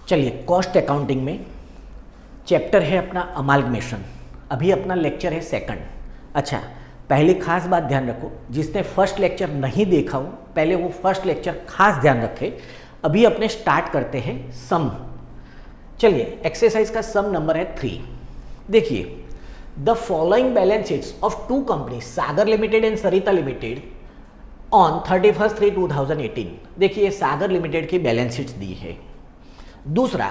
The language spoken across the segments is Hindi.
चलिए, कॉस्ट अकाउंटिंग में चैप्टर है अपना अमालगमेशन। अभी अपना लेक्चर है सेकंड। अच्छा, पहले खास बात ध्यान रखो, जिसने फर्स्ट लेक्चर नहीं देखा हो पहले वो फर्स्ट लेक्चर खास ध्यान रखे। अभी अपने स्टार्ट करते हैं सम। चलिए, एक्सरसाइज का सम नंबर है 3। देखिए, the following balance sheets of two company Sagar limited and Sarita limited on 31/3/2018। देखिए, सागर लिमिटेड की बैलेंस शीट्स दी है। दूसरा,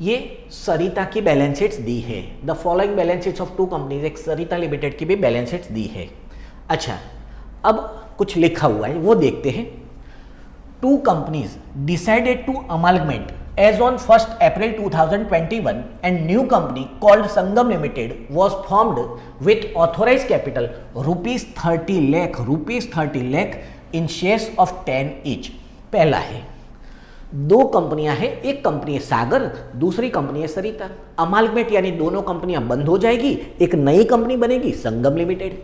ये सरिता की बैलेंस शीट्स दी है। The following balance sheets of two companies, एक सरिता लिमिटेड की भी बैलेंस शीट्स दी है। अच्छा, अब कुछ लिखा हुआ है वो देखते हैं। Two companies decided to amalgamate as on 1 April 2021 and new company called Sangam limited was formed with authorise capital ₹30 lakh in shares of 10 each. पहला है, दो कंपनियां हैं, एक कंपनी है सागर, दूसरी कंपनी है सरिता। अमालगमेट यानी दोनों कंपनियां बंद हो जाएगी, एक नई कंपनी बनेगी संगम लिमिटेड।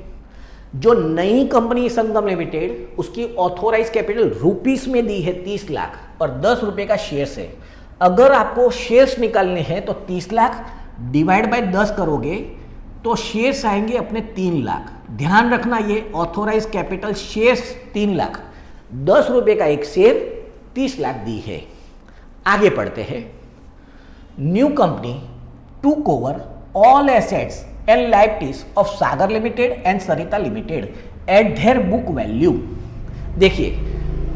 जो नई कंपनी संगम लिमिटेड, उसकी ऑथोराइज कैपिटल रुपीस में दी है 30 लाख और 10 रुपए का शेयर्स है। अगर आपको शेयर्स निकालने हैं तो 30 लाख डिवाइड बाय 10 करोगे तो शेयर्स आएंगे अपने 3 लाख। ध्यान रखना, ये ऑथोराइज कैपिटल शेयर्स 3 लाख, 10 रुपए का एक शेयर 30 लाख दी है। आगे पढ़ते हैं। New company took over all assets and liabilities of Sagar limited and Sarita limited eight their book value. देखिए,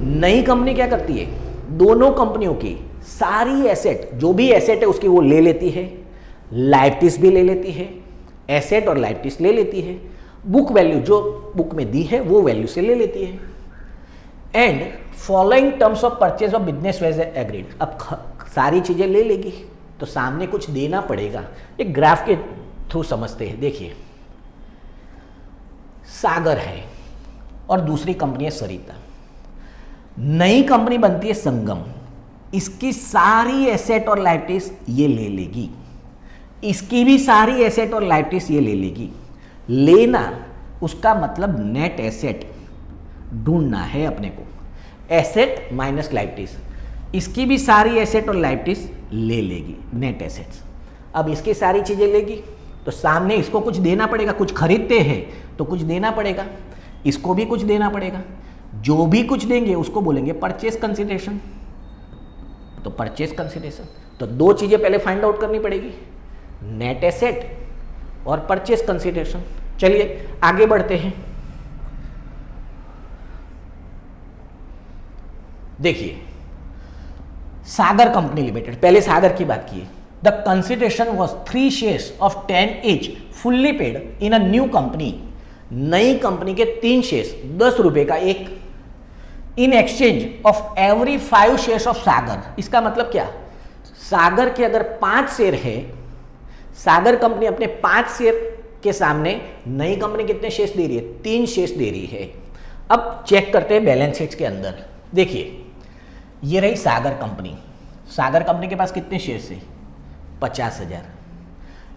नई कंपनी क्या करती है, दोनों कंपनियों की सारी एसेट, जो भी एसेट है उसकी वो ले लेती है, लायबिलिटीज भी ले लेती है, एसेट और लायबिलिटीज ले लेती है, बुक वैल्यू जो बुक में दी है वो वैल्यू से ले लेती है। And following terms of purchase of business was agreed. अब सारी चीजें ले लेगी तो सामने कुछ देना पड़ेगा। एक ग्राफ के थ्रू समझते हैं। देखिए, सागर है और दूसरी कंपनी है सरिता। नई कंपनी बनती है संगम, इसकी सारी एसेट और लायबिलिटीज ये ले लेगी, इसकी भी सारी एसेट और लायबिलिटीज ये ले लेगी। लेना उसका मतलब नेट एसेट ढूंढना है अपने को, एसेट माइनस लायबिलिटीज। इसकी भी सारी एसेट और लायबिलिटीज ले लेगी, नेट एसेट्स। अब इसकी सारी चीजें लेगी तो सामने इसको कुछ देना पड़ेगा, कुछ खरीदते हैं तो कुछ देना पड़ेगा, इसको भी कुछ देना पड़ेगा। जो भी कुछ देंगे उसको बोलेंगे परचेज कंसिडरेशन। तो परचेज कंसिडरेशन, तो दो चीजें पहले फाइंड आउट करनी पड़ेगी, नेट एसेट और परचेज कंसिडरेशन। चलिए आगे बढ़ते हैं। देखिए, सागर कंपनी लिमिटेड, पहले सागर की बात की। The consideration was 3 shares of 10 each fully paid in a new company. नई कंपनी के 3 शेयर्स 10 रुपए का एक, in exchange of every 5 shares of Sagar. इसका मतलब क्या, सागर के अगर 5 शेयर है, सागर कंपनी अपने 5 शेयर के सामने नई कंपनी कितने शेयर्स दे रही है, 3 शेयर्स दे रही है। अब चेक करते हैं बैलेंस शीट्स के अंदर। देखिए, ये रही सागर कंपनी। सागर कंपनी के पास कितने शेयर्स है, 50,000।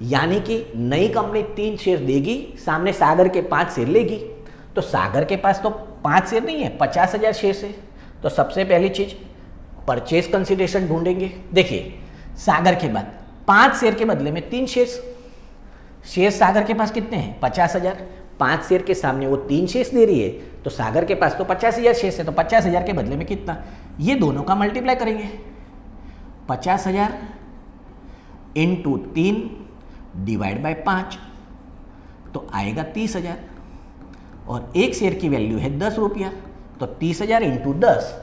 यानी कि नई कंपनी 3 शेयर देगी, सामने सागर के 5 शेयर लेगी। तो सागर के पास तो 5 शेयर नहीं है, 50,000 शेयर है। तो सबसे पहली चीज परचेज कंसिडरेशन ढूंढेंगे। देखिए, सागर के बाद 5 शेयर के बदले में 3 शेयर्स। शेयर सागर के पास कितने हैं, 50,000। 5 शेयर के सामने वो 3 शेयर्स दे रही है, तो सागर के पास तो 50,000 शेयर्स है, तो 50,000 के बदले में कितना, ये दोनों का मल्टीप्लाई करेंगे। 50,000 इंटू 3 डिवाइड बाय 5 तो आएगा 30,000। और एक शेयर की वैल्यू है 10 रुपया, तो 30,000 इंटू 10,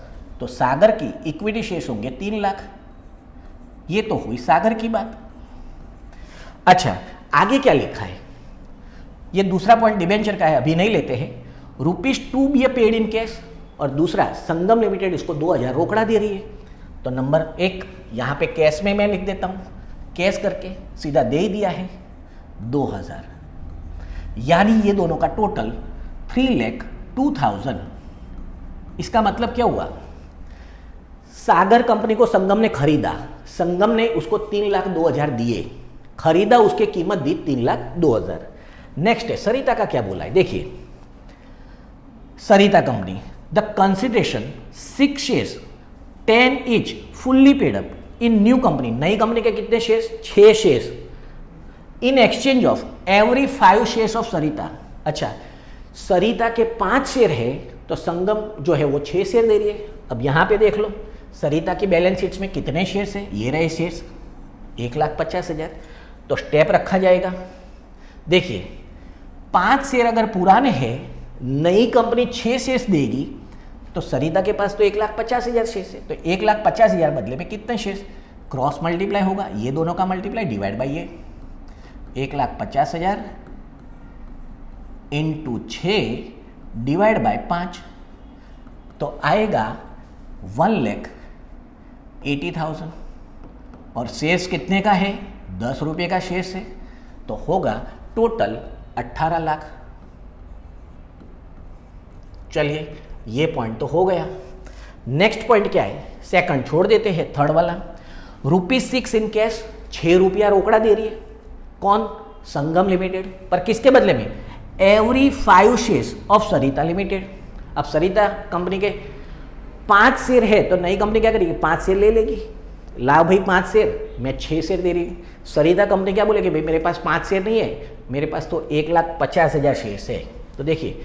तो सागर की इक्विटी शेयर्स होंगे 3 लाख। ये तो हुई सागर की बात। अच्छा, आगे क्या लिखा है, ये दूसरा पॉइंट डिबेंचर का है, अभी नहीं लेते हैं। ₹2 बी पेड इन कैश, और दूसरा संगम लिमिटेड इसको 2,000 रोकड़ा दे रही है। तो नंबर 1 यहाँ पे कैश में मैं लिख देता हूँ, कैश करके सीधा दे ही दिया है 2,000। यानी ये दोनों का टोटल 3,02,000। इसका मतलब क्या हुआ, सागर कंपनी को संगम ने खरीदा, संगम ने उसको 3,02,000 दिए, खरीदा, उसकी कीमत दी 3,02,000। नेक्स्ट है सरिता का क्या बोला है। देखिए, Sarita company, the consideration 6 shares 10 each fully paid up in new company, नई कंपनी के कितने shares? 6 shares in exchange of every 5 shares of Sarita. अच्छा, सरिता के 5 शेयर है तो संगम जो है वो 6 शेयर दे रही है। अब यहाँ पे देख लो सरिता की बैलेंस शीट्स में कितने शेयर्स है, ये रहे शेयर्स 1,50,000। तो स्टेप रखा जाएगा। देखिए 5 शेयर अगर पुराने हैं, नई कंपनी 6 शेयर्स देगी तो सरिता के पास तो 1,50,000 शेयर्स है, तो 1,50,000 बदले में कितने शेयर्स? क्रॉस मल्टीप्लाई होगा, ये दोनों का मल्टीप्लाई डिवाइड बाई ये 1,50,000 इंटू 6 डिवाइड बाय 5 तो आएगा 1,80,000। और शेयर्स कितने का है? 10 रुपये का शेयर्स है तो होगा टोटल 18 लाख। चलिए ये पॉइंट तो हो गया। नेक्स्ट पॉइंट क्या है? सेकंड छोड़ देते हैं, थर्ड वाला। ₹6 इन कैश, 6 रुपया रोकड़ा दे रही है। कौन? संगम लिमिटेड। पर किसके बदले में? Every 5 shares of Sarita limited. अब सरिता कंपनी के 5 शेयर है तो नई कंपनी क्या करेगी? 5 शेयर ले लेगी। लाओ भाई 5 शेयर, मैं 6 शेयर दे रही हूँ। सरिता कंपनी क्या बोलेगी? भाई मेरे पास 5 शेयर नहीं है, मेरे पास तो 1,50,000 शेयर्स है। तो देखिए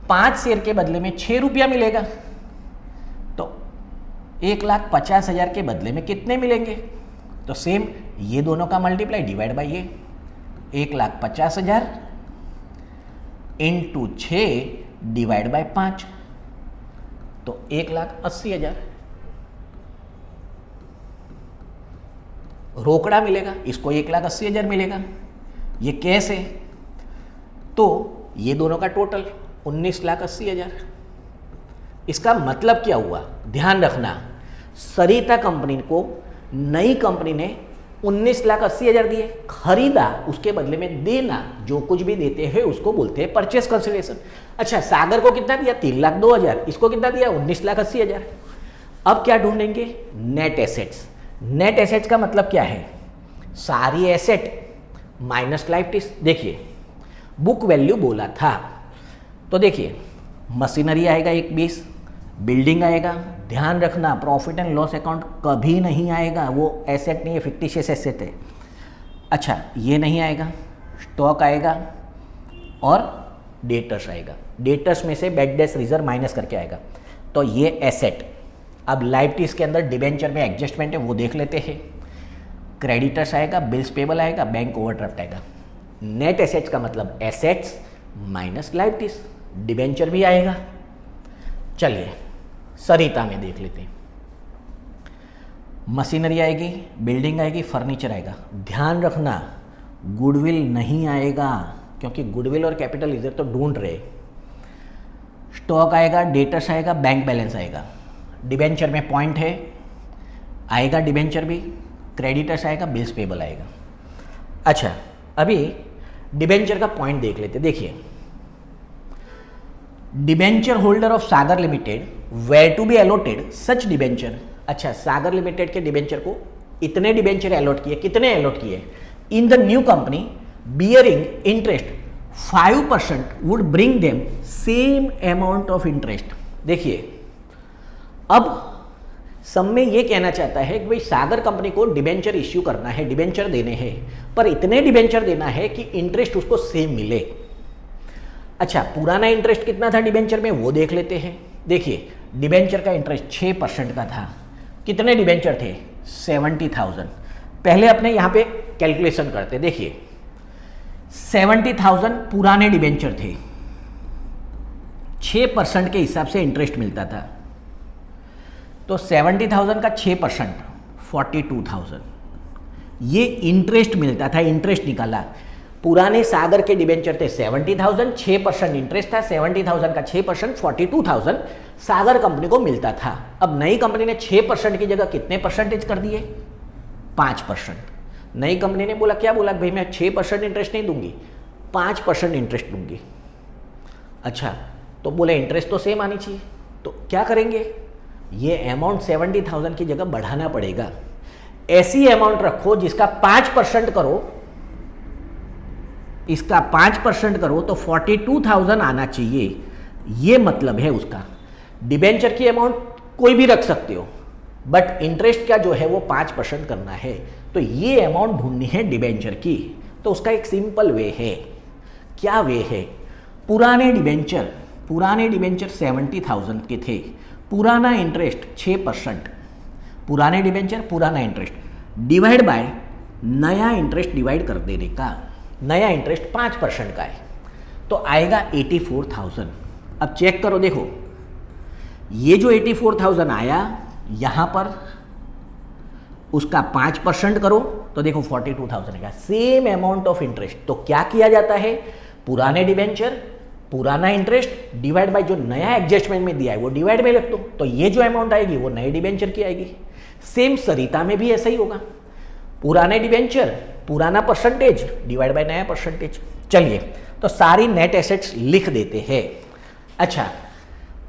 5 शेयर के बदले में 6 रुपया मिलेगा तो 1,50,000 के बदले में कितने मिलेंगे? तो सेम ये दोनों का मल्टीप्लाई डिवाइड बाई ये 1,50,000 इंटू 6 डिवाइड बाय 5 तो 1,80,000 रोकड़ा मिलेगा। इसको 1,80,000 मिलेगा, ये कैश है तो ये दोनों का टोटल 19,80,000। इसका मतलब क्या हुआ? ध्यान रखना, सरिता कंपनी को नई कंपनी ने 19,80,000 दिए, खरीदा, उसके बदले में देना, जो कुछ भी देते हैं उसको बोलते हैं परचेस कंसिडरेशन। अच्छा, सागर को कितना दिया? 3,02,000। इसको कितना दिया? 19,80,000। अब क्या ढूंढेंगे? Net assets. नेट एसेट्स का मतलब क्या है? सारी एसेट माइनस लाइबिलिटीज। देखिए बुक वैल्यू बोला था तो देखिए मशीनरी आएगा 21, बिल्डिंग आएगा। ध्यान रखना प्रॉफिट एंड लॉस अकाउंट कभी नहीं आएगा, वो एसेट नहीं है, फिक्टिशियस एसेट है। अच्छा ये नहीं आएगा, स्टॉक आएगा और डेटर्स आएगा। डेटर्स में से बैड डेट्स रिजर्व माइनस करके आएगा तो ये एसेट। अब लाइबिलिटीज के अंदर डिबेंचर में एडजस्टमेंट है वो देख लेते हैं। क्रेडिटर्स आएगा, बिल्स पेबल आएगा, बैंक ओवरड्राफ्ट आएगा। नेट एसेट्स का मतलब एसेट्स माइनस लाइबिलिटीज, डिबेंचर भी आएगा। चलिए सरिता में देख लेते हैं। मशीनरी आएगी, बिल्डिंग आएगी, फर्नीचर आएगा। ध्यान रखना गुडविल नहीं आएगा क्योंकि गुडविल और कैपिटल इधर तो ढूंढ रहे। स्टॉक आएगा, डेटर्स आएगा, बैंक बैलेंस आएगा। डिबेंचर में पॉइंट है, आएगा डिबेंचर भी, क्रेडिटर्स आएगा, बिल्स पेबल आएगा। अच्छा अभी डिबेंचर का पॉइंट देख लेते। देखिए debenture holder of Sagar limited were to be allotted such debenture. अच्छा सागर लिमिटेड के डिबेंचर को इतने डिबेंचर अलॉट किए, कितने अलॉट किए? In the new company bearing interest 5% would bring them same amount of interest. देखिए अब सब में ये कहना चाहता है कि भाई सागर कंपनी को डिबेंचर इश्यू करना है, डिबेंचर देने हैं, पर इतने डिबेंचर देना है कि इंटरेस्ट उसको सेम मिले। अच्छा पुराना इंटरेस्ट कितना था डिबेंचर में वो देख लेते हैं। देखिए डिबेंचर का इंटरेस्ट 6% का था। कितने डिबेंचर थे? 70,000। पहले अपने यहाँ पे कैलकुलेशन करते। देखिए 70,000 पुराने डिबेंचर थे, 6% के हिसाब से इंटरेस्ट मिलता था तो 70,000 का 6% 42,000 ये इंटरेस्ट मिलता था। इंटरेस्ट निकाला, पुराने सागर के डिबेंचर थे 70,000, 6% इंटरेस्ट था, 70,000 का 6% 42,000 सागर कंपनी को मिलता था। अब नई कंपनी ने 6% की जगह कितने परसेंटेज कर दिए? 5%। नई कंपनी ने बोला, क्या बोला भाई मैं 6% इंटरेस्ट नहीं दूंगी, 5% इंटरेस्ट दूंगी। अच्छा तो बोले इंटरेस्ट तो सेम आनी चाहिए, तो क्या करेंगे? ये अमाउंट 70,000 की जगह बढ़ाना पड़ेगा। ऐसी अमाउंट रखो जिसका 5% करो, इसका 5% करो तो 42,000 आना चाहिए। ये मतलब है उसका। डिबेंचर की अमाउंट कोई भी रख सकते हो, बट इंटरेस्ट का जो है वो 5% करना है, तो ये अमाउंट ढूंढनी है डिबेंचर की। तो उसका एक सिंपल वे है। क्या वे है? पुराने डिबेंचर 70,000 के थे, पुराना इंटरेस्ट 6%, पुराने डिबेंचर पुराना इंटरेस्ट डिवाइड बाय नया इंटरेस्ट डिवाइड कर देने का। नया इंटरेस्ट 5% का है, तो आएगा 84,000। अब चेक करो, देखो ये जो 84,000 आया, यहाँ पर उसका 5% करो तो देखो 42,000 आएगा। Same amount of interest. तो क्या किया जाता है? पुराने डिबेंचर पुराना इंटरेस्ट डिवाइड बाय जो नया एडजस्टमेंट में दिया है वो डिवाइड में रख दो, तो ये जो अमाउंट आएगी वो नए डिबेंचर की आएगी। सेम सरिता में भी ऐसा ही होगा, पुराने डिबेंचर पुराना परसेंटेज डिवाइड बाय नया परसेंटेज। चलिए तो सारी नेट एसेट्स लिख देते हैं। अच्छा,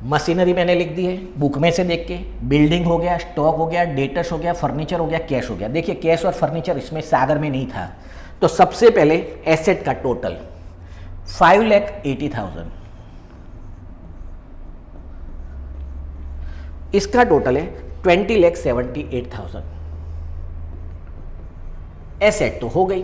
मशीनरी मैंने लिख दी है बुक में से देख के, बिल्डिंग हो गया, स्टॉक हो गया, डेटर्स हो गया, फर्नीचर हो गया, कैश हो गया। देखिए कैश और फर्नीचर इसमें सागर में नहीं था, तो सबसे पहले एसेट का टोटल 5,80,000, इसका टोटल है 20,78,000। एसेट तो हो गई।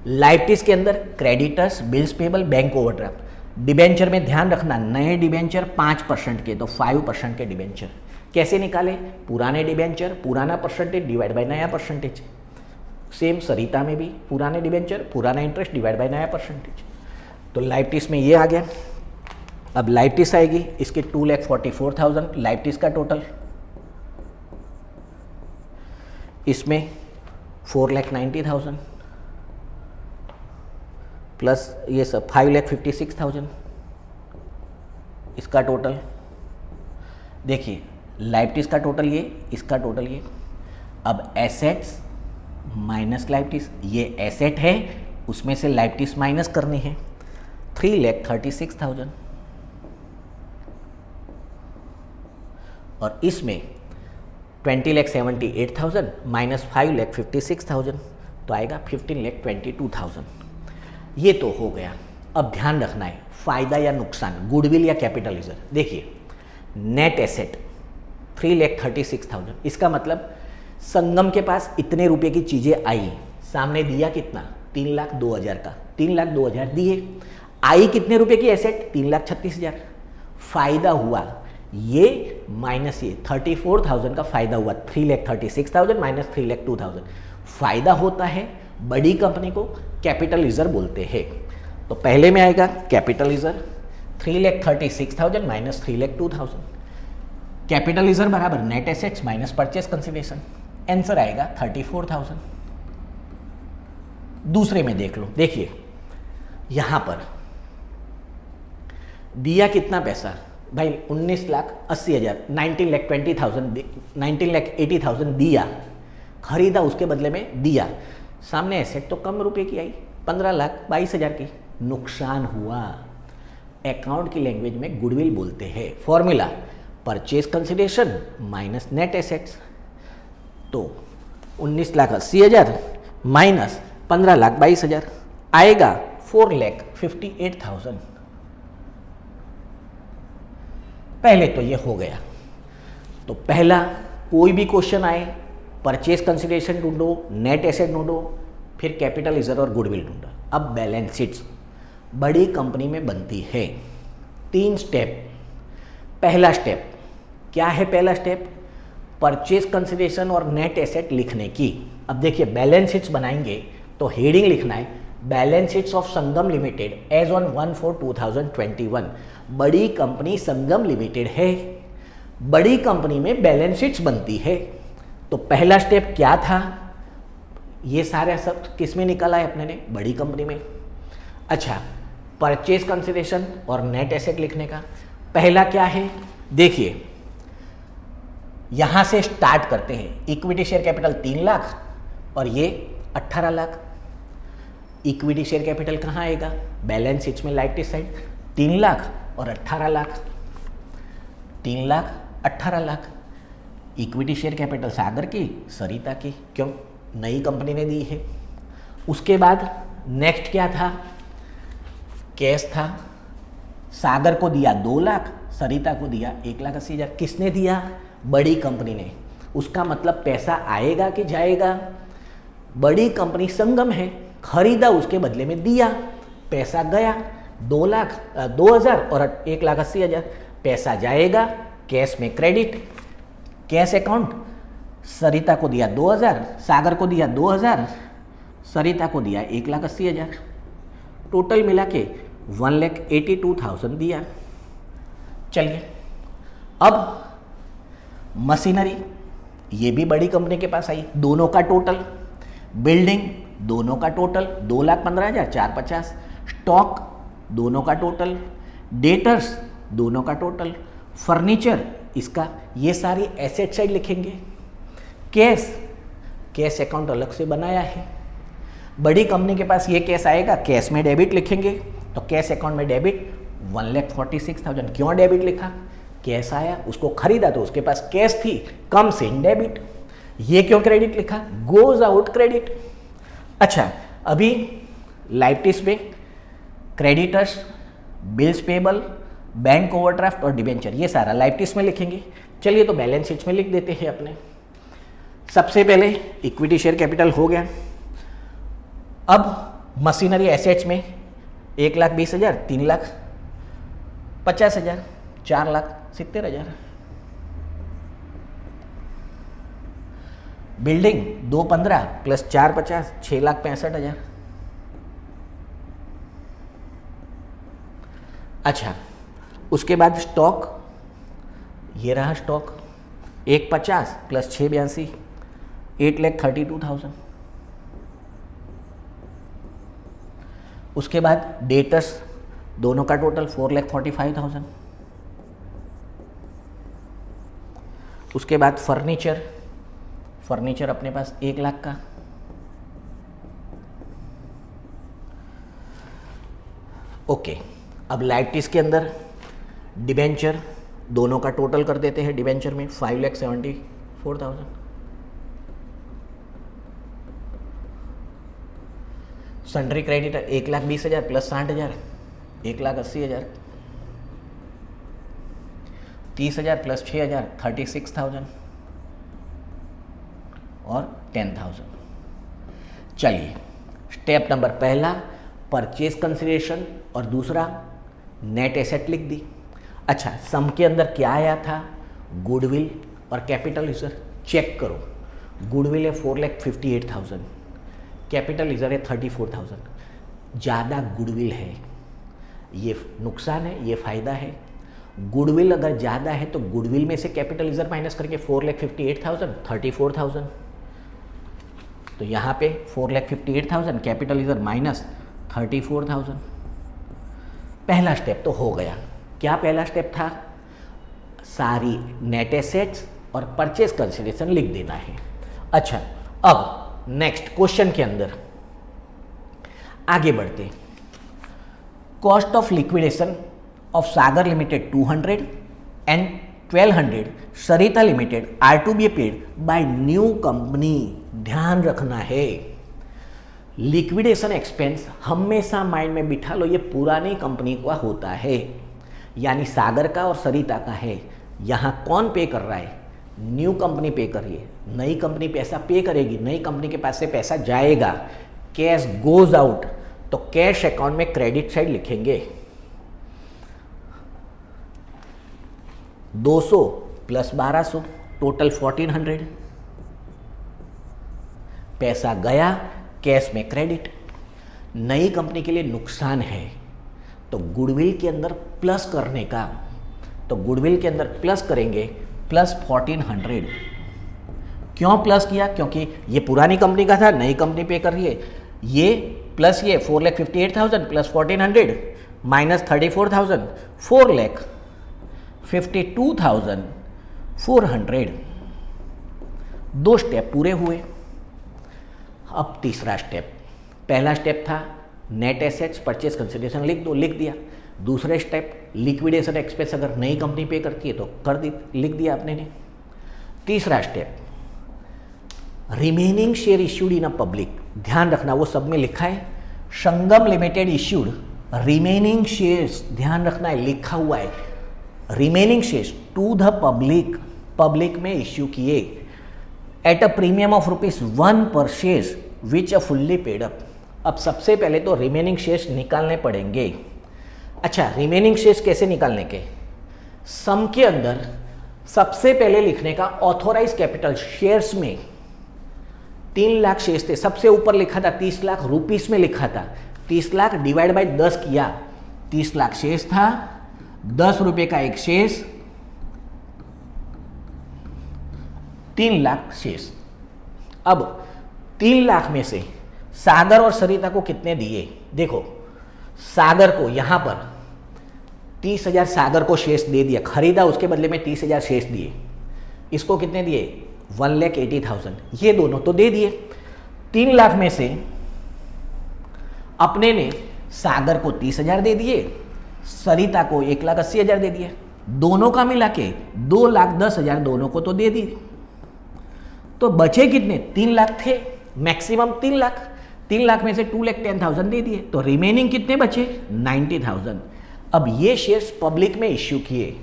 लाइबिलिटीज के अंदर creditors, bills payable, bank overdraft. Debenture में ध्यान रखना, नए डिबेंचर 5% के, तो 5% के डिबेंचर कैसे निकाले? पुराने डिबेंचर पुराना परसेंटेज डिवाइड बाय नया परसेंटेज। सेम सरिता में भी पुराने डिबेंचर पुराना इंटरेस्ट डिवाइड बाय नया परसेंटेज। तो लाइबिलिटीज में ये आ गया। अब लाइबिलिटीज आएगी, इसके 2,44,000 लाइबिलिटीज का टोटल, इसमें 4,90,000 प्लस ये सब 5,56,000 इसका टोटल। देखिए लाइबिलिटीज का टोटल ये, इसका टोटल ये। अब एसेट्स माइनस लाइबिलिटीज, ये एसेट है उसमें से लाइबिलिटीज माइनस करनी है, 3,36,000 और इसमें 20,78,000 माइनस 5,56,000 तो आएगा 15,22,000। ये तो हो गया। अब ध्यान रखना है फायदा या नुकसान, गुडविल या कैपिटलाइजर। देखिए नेट एसेट 3,36,000, इसका मतलब संगम के पास इतने रुपए की चीजें आई, सामने दिया कितना? 3,02,000 का, 3,02,000 दिए। आई कितने रुपए की एसेट? 3,36,000। फायदा हुआ ये माइनस ये 34,000 का फायदा हुआ, 3,36,000 माइनस 3,02,000। फायदा होता है बड़ी कंपनी को कैपिटलाइजर बोलते हैं। तो पहले में आएगा कैपिटलाइजर 3,36,000 माइनस 3,02,000। कैपिटलाइजर बराबर net assets minus purchase consideration, answer आएगा 34,000। दूसरे में देख लो, देखिए यहां पर दिया कितना पैसा भाई? 19,80,000, 19,80,000 दिया, खरीदा उसके बदले में दिया। सामने एसेट तो कम रुपए की आई, 15,22,000 की, नुकसान हुआ। अकाउंट की लैंग्वेज में गुडविल बोलते हैं। Formula purchase consideration minus net assets, तो 19,80,000 माइनस 15,22,000 आएगा 4,58,000। पहले तो ये हो गया। तो पहला कोई भी क्वेश्चन आए, परचेज कंसिडरेशन ढूंढो, नेट एसेट ढूंढो, फिर कैपिटलाइजर और गुडविल ढूंढो। अब बैलेंस शीट्स बड़ी कंपनी में बनती है 3 स्टेप। पहला स्टेप क्या है? पहला स्टेप परचेज कंसिडरेशन और नेट एसेट लिखने की। अब देखिए बैलेंस शीट्स बनाएंगे तो हेडिंग लिखना है balance sheets of Sangam limited as on 1/4/2021। बड़ी कंपनी संगम लिमिटेड है, बड़ी कंपनी में बैलेंस शीट्स बनती है। तो पहला स्टेप क्या था? ये सारे सब किस में निकाला है अपने ने? बड़ी कंपनी में। अच्छा, परचेज कंसिडरेशन और नेट एसेट लिखने का पहला क्या है? देखिए यहां से स्टार्ट करते हैं। इक्विटी शेयर कैपिटल 3 लाख और ये 18 लाख। इक्विटी शेयर कैपिटल कहाँ आएगा? बैलेंस शीट में लाइट साइड 3 लाख और 18 lakh, 3 lakh 18 lakh. Equity share capital Sagar की, सरिता की, क्यों? नई कंपनी ने दी है। उसके बाद नेक्स्ट क्या था? कैश था। सागर को दिया 2 लाख, सरिता को दिया 1,80,000। किसने दिया? बड़ी कंपनी ने। उसका मतलब पैसा आएगा कि जाएगा। बड़ी कंपनी संगम है, खरीदा उसके बदले में दिया, पैसा गया 2,00,000 और 1,80,000, पैसा जाएगा कैश में क्रेडिट। कैश अकाउंट सरिता को दिया 2,000, सागर को दिया 2,000, सरिता को दिया 1,80,000, टोटल मिला के 1,82,000 दिया। चलिए अब मशीनरी, ये भी बड़ी कंपनी के पास आई, दोनों का टोटल, बिल्डिंग दोनों का टोटल 2,15,000 450, स्टॉक दोनों का टोटल, डेटर्स दोनों का टोटल, फर्नीचर इसका, ये सारी एसेट साइड लिखेंगे। कैश अकाउंट अलग से बनाया है, बड़ी कंपनी के पास ये कैश आएगा, कैश में डेबिट लिखेंगे, तो कैश अकाउंट में डेबिट 1,46,000। क्यों डेबिट लिखा? कैश आया, उसको खरीदा तो उसके पास कैश थी, कम से इन डेबिट। ये क्यों क्रेडिट लिखा? Goes out credit. अच्छा, अभी लाइटिस में creditors, bills payable, bank overdraft और डिबेंचर, ये सारा लाइटिस में लिखेंगे। चलिए तो बैलेंस शीट में लिख देते हैं अपने। सबसे पहले इक्विटी शेयर कैपिटल हो गया। अब मशीनरी एसेट्स में 1,20,000, 3,50,000, 4,70,000, बिल्डिंग 2,15 प्लस 4,50, 6,65,000। अच्छा, उसके बाद स्टॉक, ये रहा स्टॉक 1,50 प्लस 6,82, 8,32,000। उसके बाद डेटर्स दोनों का टोटल 4,45,000। उसके बाद फर्नीचर अपने पास 1,00,000 का। ओके, अब लाइटिस के अंदर डिबेंचर दोनों का टोटल कर देते हैं। डिबेंचर में 5,74,000। सन्ड्री क्रेडिटर 1,20,000 प्लस 60,000, 1,80,000, 30,000 प्लस 6,000, 36,000 और 10,000। चलिए, स्टेप नंबर पहला परचेज कंसिडरेशन और दूसरा नेट एसेट लिख दी। अच्छा, सम के अंदर क्या आया था? गुडविल और कैपिटल रिजर्व। चेक करो, गुडविल है 4,58,000, कैपिटल रिजर्व है 34,000। ज़्यादा गुडविल है, ये नुकसान है, ये फ़ायदा है। गुडविल अगर ज़्यादा है तो गुडविल में से कैपिटल रिजर्व माइनस करके 4,58,000, 34,000। तो यहाँ पे 4,58,000, कैपिटल रिजर्व माइनस 34,000। पहला स्टेप तो हो गया। क्या पहला स्टेप था? सारी नेट एसेट्स और परचेज कंसिडरेशन लिख देना है। अच्छा, अब नेक्स्ट क्वेश्चन के अंदर आगे बढ़ते। Cost of liquidation of Sagar limited 200 and 1,200 Sarita limited are to be paid by new company. ध्यान रखना है, लिक्विडेशन एक्सपेंस हमेशा माइंड में बिठा लो, ये पुरानी कंपनी का होता है, यानी सागर का और सरिता का है। यहाँ कौन पे कर रहा है? न्यू कंपनी पे कर रही है। नई कंपनी पैसा पे करेगी, नई कंपनी के पास से पैसा जाएगा, कैश गोज आउट, तो कैश अकाउंट में क्रेडिट साइड लिखेंगे। 200 प्लस 1,200 टोटल 1,400, पैसा गया कैश में क्रेडिट। नई कंपनी के लिए नुकसान है तो गुडविल के अंदर प्लस करने का, तो गुडविल के अंदर प्लस करेंगे प्लस 1,400। क्यों प्लस किया? क्योंकि ये पुरानी कंपनी का था, नई कंपनी पे कर रही है। ये प्लस ये 4,58,000 प्लस 1,400 माइनस 34,000, 4,52,400। दो स्टेप पूरे हुए। अब तीसरा स्टेप, पहला स्टेप था नेट एसेट्स परचेज कंसिडरेशन लिख दो, लिख दिया। दूसरे स्टेप लिक्विडेशन एक्सपेंस अगर नई कंपनी पे करती है तो कर दी, लिख दिया आपने ने। तीसरा step remaining share issued in a public. ध्यान रखना वो सब में लिखा है Sangam limited issued remaining shares, ध्यान रखना है लिखा हुआ है remaining shares to the public, public में इश्यू किए। At a premium of ₹1 per share which a fully paid up. अब सबसे पहले तो रिमेनिंग शेयर्स निकालने पड़ेंगे। अच्छा, रिमेनिंग शेयर्स कैसे निकालने के? सम के अंदर सबसे पहले लिखने का ऑथोराइज कैपिटल शेयर्स में 3 लाख शेयर्स थे, सबसे ऊपर लिखा था 30 लाख रुपीस में लिखा था। 30 लाख डिवाइड बाय 10 किया, 30 लाख शेयर्स था, 10 रुपए का एक शेयर्स, 3 लाख शेयर्स। अब 3 लाख में से सागर और सरिता को कितने दिए? देखो, सागर को यहां पर 30,000 सागर को शेयर्स दे दिया, खरीदा, उसके बदले में 30,000 शेयर्स दिए। इसको कितने दिए? 1,80,000। ये दोनों तो दे दिए। 3 लाख में से अपने ने सागर को 30,000 दे दिए, सरिता को 1,80,000 दे दिए। दोनों का मिला के 2,10,000 दोनों को तो दे दिए। तो बचे कितने? 3 लाख थे, मैक्सिमम 3 लाख। 3 लाख में से 2,10,000 दे दिए, तो रिमेनिंग कितने बचे? 90,000। अब ये शेयर्स पब्लिक में इश्यू किए।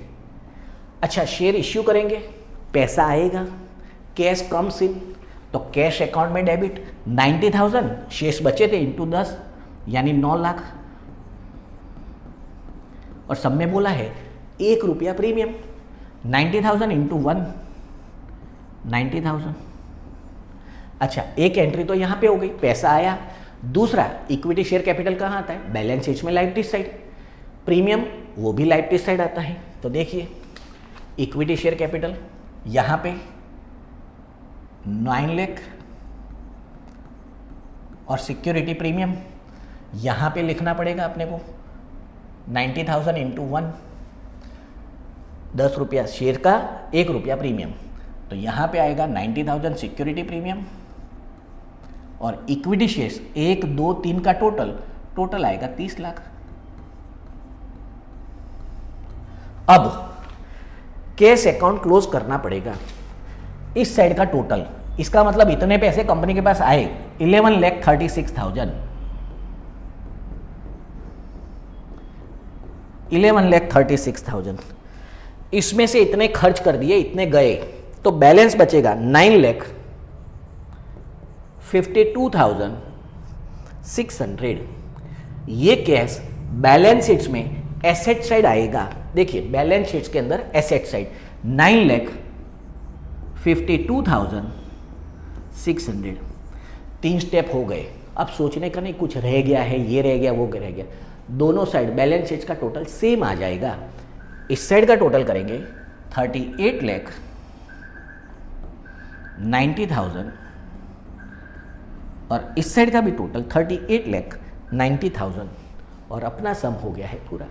अच्छा, शेयर इश्यू करेंगे, पैसा आएगा, कैश कम्स इन, तो कैश अकाउंट में डेबिट। 90,000 शेयर्स बचे थे इंटू 10 यानी 9 लाख। और सब में बोला है ₹1 प्रीमियम। 90,000 इंटू 1, 90,000। अच्छा, एक एंट्री तो यहां पे हो गई, पैसा आया। दूसरा, इक्विटी शेयर कैपिटल कहां आता है? बैलेंस शीट में लाइबिलिटी साइड। प्रीमियम वो भी लाइबिलिटी साइड आता है। तो देखिए, इक्विटी शेयर कैपिटल यहां पे 9 लाख और सिक्योरिटी प्रीमियम यहां पे लिखना पड़ेगा अपने को 90,000 इंटू 1, 10 रुपया शेयर का, ₹1 प्रीमियम। तो यहां पे आएगा 90,000 सिक्योरिटी प्रीमियम और इक्विटी शेयर्स 1, 2, 3 का टोटल आएगा 30 लाख। अब कैश अकाउंट क्लोज करना पड़ेगा। इस साइड का टोटल, इसका मतलब इतने पैसे कंपनी के पास आए 11,36,000। 11,36,000 इसमें से इतने खर्च कर दिए, इतने गए, तो बैलेंस बचेगा 9,52,600। ये कैश बैलेंस शीट्स में एसेट साइड आएगा। देखिए, बैलेंस शीट्स के अंदर एसेट साइड 9,52,600। 3 स्टेप हो गए। अब सोचने का नहीं, कुछ रह गया है, ये रह गया, वो रह गया। दोनों साइड बैलेंस शीट्स का टोटल सेम आ जाएगा। इस साइड का टोटल करेंगे 38,90,000 और इस साइड का भी टोटल 38,90,000 और अपना सम हो गया है पूरा।